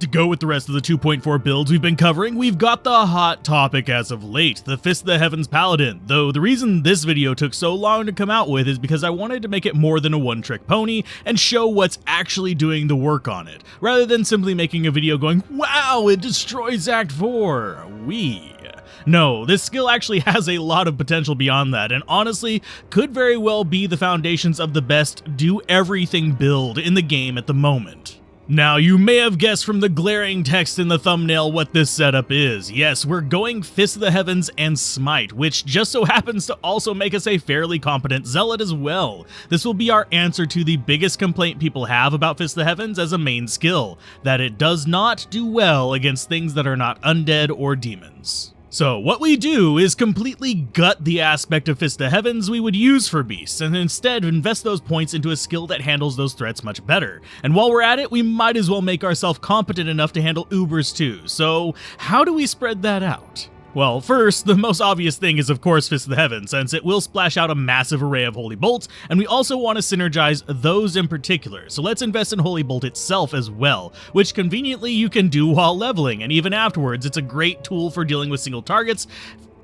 To go with the rest of the 2.4 builds we've been covering, we've got the hot topic as of late, the Fist of the Heavens Paladin, though the reason this video took so long to come out with is because I wanted to make it more than a one-trick pony and show what's actually doing the work on it, rather than simply making a video going, wow, it destroys Act 4, No, this skill actually has a lot of potential beyond that, and honestly, could very well be the foundations of the best do-everything build in the game at the moment. Now, you may have guessed from the glaring text in the thumbnail what this setup is. Yes, we're going Fist of the Heavens and Smite, which just so happens to also make us a fairly competent zealot as well. This will be our answer to the biggest complaint people have about Fist of the Heavens as a main skill, that it does not do well against things that are not undead or demons. So what we do is completely gut the aspect of Fist of Heavens we would use for beasts, and instead invest those points into a skill that handles those threats much better. And while we're at it, we might as well make ourselves competent enough to handle Ubers too. So how do we spread that out? Well, first, the most obvious thing is of course Fist of the Heavens, since it will splash out a massive array of Holy Bolts, and we also want to synergize those in particular, so let's invest in Holy Bolt itself as well, which conveniently you can do while leveling, and even afterwards it's a great tool for dealing with single targets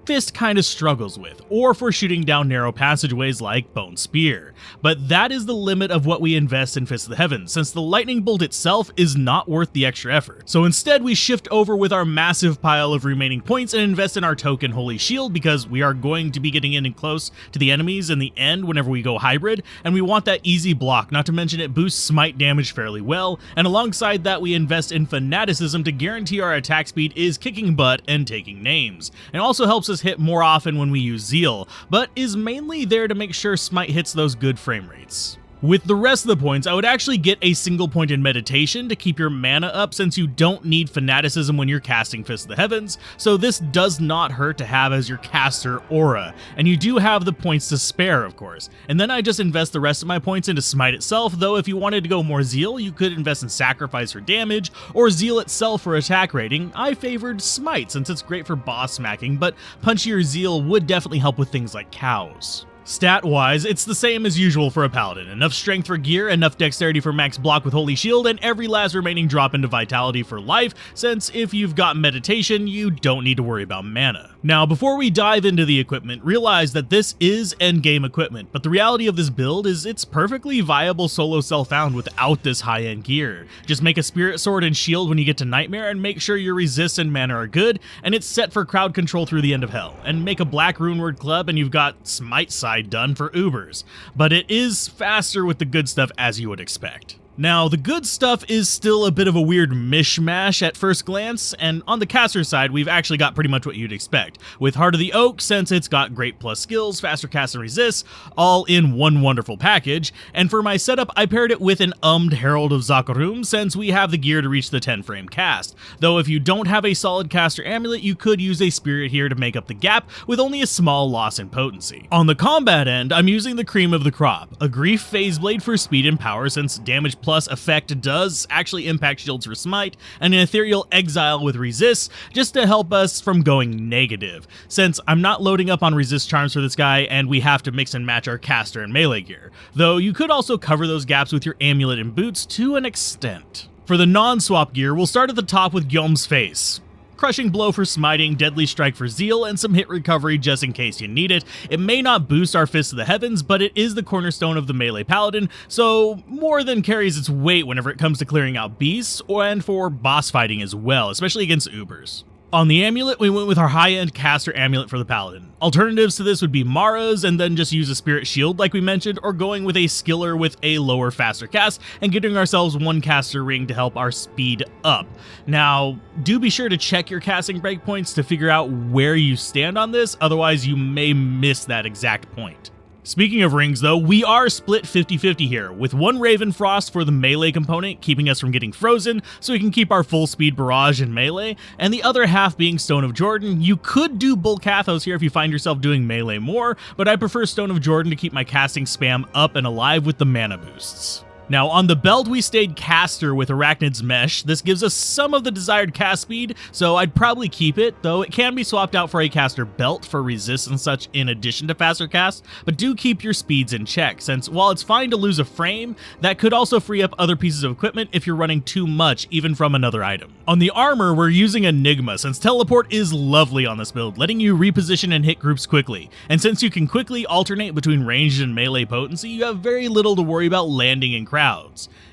Fist kinda struggles with, or for shooting down narrow passageways like Bone Spear. But that is the limit of what we invest in Fist of the Heavens, since the Lightning Bolt itself is not worth the extra effort. So instead we shift over with our massive pile of remaining points and invest in our token Holy Shield, because we are going to be getting in and close to the enemies in the end whenever we go hybrid, and we want that easy block, not to mention it boosts smite damage fairly well, and alongside that we invest in Fanaticism to guarantee our attack speed is kicking butt and taking names. It also helps us hit more often when we use Zeal, but is mainly there to make sure Smite hits those good frame rates. With the rest of the points, I would actually get a single point in Meditation to keep your mana up, since you don't need Fanaticism when you're casting Fist of the Heavens, so this does not hurt to have as your caster aura, and you do have the points to spare, of course. And then I just invest the rest of my points into Smite itself, though if you wanted to go more Zeal, you could invest in Sacrifice for damage, or Zeal itself for attack rating. I favored Smite since it's great for boss smacking, but punchier Zeal would definitely help with things like cows. Stat-wise, it's the same as usual for a Paladin. Enough strength for gear, enough dexterity for max block with Holy Shield, and every last remaining drop into Vitality for life, since if you've got Meditation, you don't need to worry about mana. Now, before we dive into the equipment, realize that this is endgame equipment, but the reality of this build is it's perfectly viable solo self-found without this high-end gear. Just make a Spirit Sword and Shield when you get to Nightmare, and make sure your resist and mana are good, and it's set for crowd control through the end of Hell. And make a Black Runeward Club, and you've got Smite Side done for Ubers, but it is faster with the good stuff as you would expect. Now, the good stuff is still a bit of a weird mishmash at first glance, and on the caster side, we've actually got pretty much what you'd expect, with Heart of the Oak, since it's got great plus skills, faster cast and resist, all in one wonderful package, and for my setup, I paired it with an Herald of Zakarum, since we have the gear to reach the 10-frame cast, though if you don't have a solid caster amulet, you could use a Spirit here to make up the gap, with only a small loss in potency. On the combat end, I'm using the cream of the crop, a Grief Phase Blade for speed and power, since damage plus effect does actually impact shields for smite, and an Ethereal Exile with resist just to help us from going negative, since I'm not loading up on resist charms for this guy and we have to mix and match our caster and melee gear, though you could also cover those gaps with your amulet and boots to an extent. For the non-swap gear, we'll start at the top with Guillaume's Face. Crushing Blow for smiting, Deadly Strike for Zeal, and some hit recovery just in case you need it. It may not boost our Fist of the Heavens, but it is the cornerstone of the melee paladin, so more than carries its weight whenever it comes to clearing out beasts, and for boss fighting as well, especially against Ubers. On the amulet, we went with our high-end caster amulet for the paladin. Alternatives to this would be Mara's and then just use a Spirit Shield like we mentioned, or going with a skiller with a lower faster cast and getting ourselves one caster ring to help our speed up. Now, do be sure to check your casting breakpoints to figure out where you stand on this, otherwise you may miss that exact point. Speaking of rings though, we are split 50-50 here, with one Raven Frost for the melee component, keeping us from getting frozen, so we can keep our full speed barrage in melee, and the other half being Stone of Jordan. You could do Bull Kathos here if you find yourself doing melee more, but I prefer Stone of Jordan to keep my casting spam up and alive with the mana boosts. Now, on the belt, we stayed caster with Arachnid's Mesh. This gives us some of the desired cast speed, so I'd probably keep it, though it can be swapped out for a caster belt for resist and such in addition to faster cast, but do keep your speeds in check, since while it's fine to lose a frame, that could also free up other pieces of equipment if you're running too much, even from another item. On the armor, we're using Enigma, since teleport is lovely on this build, letting you reposition and hit groups quickly, and since you can quickly alternate between ranged and melee potency, you have very little to worry about landing in crowds.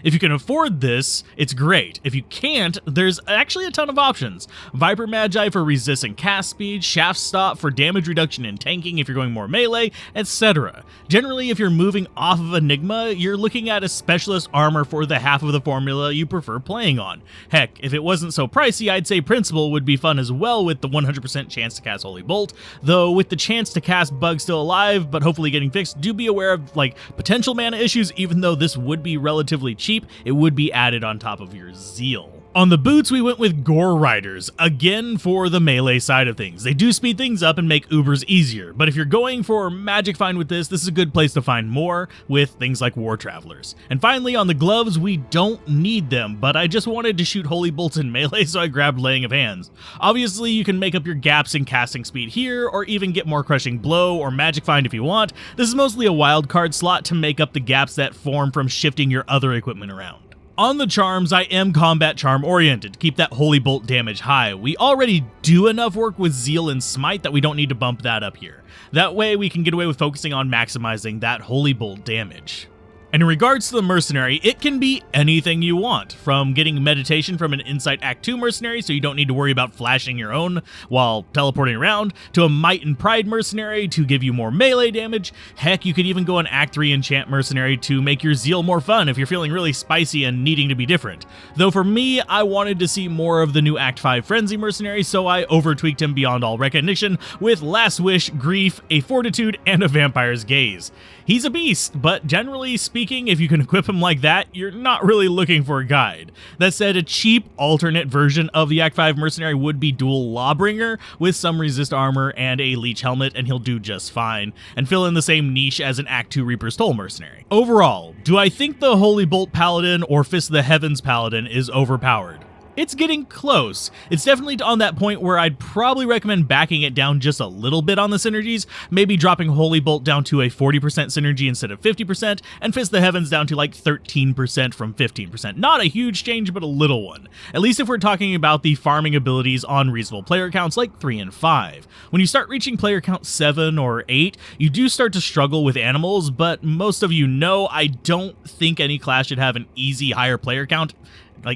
If you can afford this, it's great. If you can't, there's actually a ton of options. Viper Magi for resist and cast speed, Shaft Stop for damage reduction and tanking if you're going more melee, etc. Generally, if you're moving off of Enigma, you're looking at a specialist armor for the half of the formula you prefer playing on. Heck, if it wasn't so pricey, I'd say Principle would be fun as well with the 100% chance to cast Holy Bolt, though with the chance to cast Bug still alive, but hopefully getting fixed, do be aware of potential mana issues. Even though this would be relatively cheap, it would be added on top of your Zeal. On the boots, we went with Gore Riders, again for the melee side of things. They do speed things up and make Ubers easier, but if you're going for magic find with this is a good place to find more with things like War Travelers. And finally, on the gloves, we don't need them, but I just wanted to shoot Holy Bolts in melee, so I grabbed Laying of Hands. Obviously, you can make up your gaps in casting speed here, or even get more Crushing Blow or magic find if you want. This is mostly a wild card slot to make up the gaps that form from shifting your other equipment around. On the charms, I am combat charm oriented to keep that Holy Bolt damage high. We already do enough work with Zeal and Smite that we don't need to bump that up here. That way we can get away with focusing on maximizing that Holy Bolt damage. And in regards to the Mercenary, it can be anything you want, from getting meditation from an Insight Act 2 Mercenary so you don't need to worry about flashing your own while teleporting around, to a Might and Pride Mercenary to give you more melee damage. Heck, you could even go an Act 3 Enchant Mercenary to make your Zeal more fun if you're feeling really spicy and needing to be different. Though for me, I wanted to see more of the new Act 5 Frenzy Mercenary, so I over-tweaked him beyond all recognition with Last Wish, Grief, a Fortitude, and a Vampire's Gaze. He's a beast, but generally speaking, if you can equip him like that, you're not really looking for a guide. That said, a cheap alternate version of the Act 5 Mercenary would be Dual Lawbringer with some resist armor and a Leech Helmet, and he'll do just fine, and fill in the same niche as an Act 2 Reaper's Toll Mercenary. Overall, do I think the Holy Bolt Paladin or Fist of the Heavens Paladin is overpowered? It's getting close. It's definitely on that point where I'd probably recommend backing it down just a little bit on the synergies, maybe dropping Holy Bolt down to a 40% synergy instead of 50%, and Fist of the Heavens down to 13% from 15%. Not a huge change, but a little one. At least if we're talking about the farming abilities on reasonable player counts like 3 and 5. When you start reaching player count 7 or 8, you do start to struggle with animals, but most of you know I don't think any class should have an easy higher player count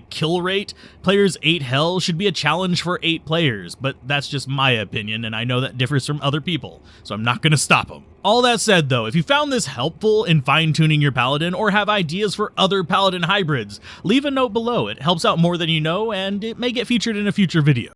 kill rate. Players 8 hell should be a challenge for 8 players, but that's just my opinion, and I know that differs from other people, so I'm not going to stop them. All that said though, if you found this helpful in fine-tuning your paladin or have ideas for other paladin hybrids, leave a note below. It helps out more than you know, and it may get featured in a future video.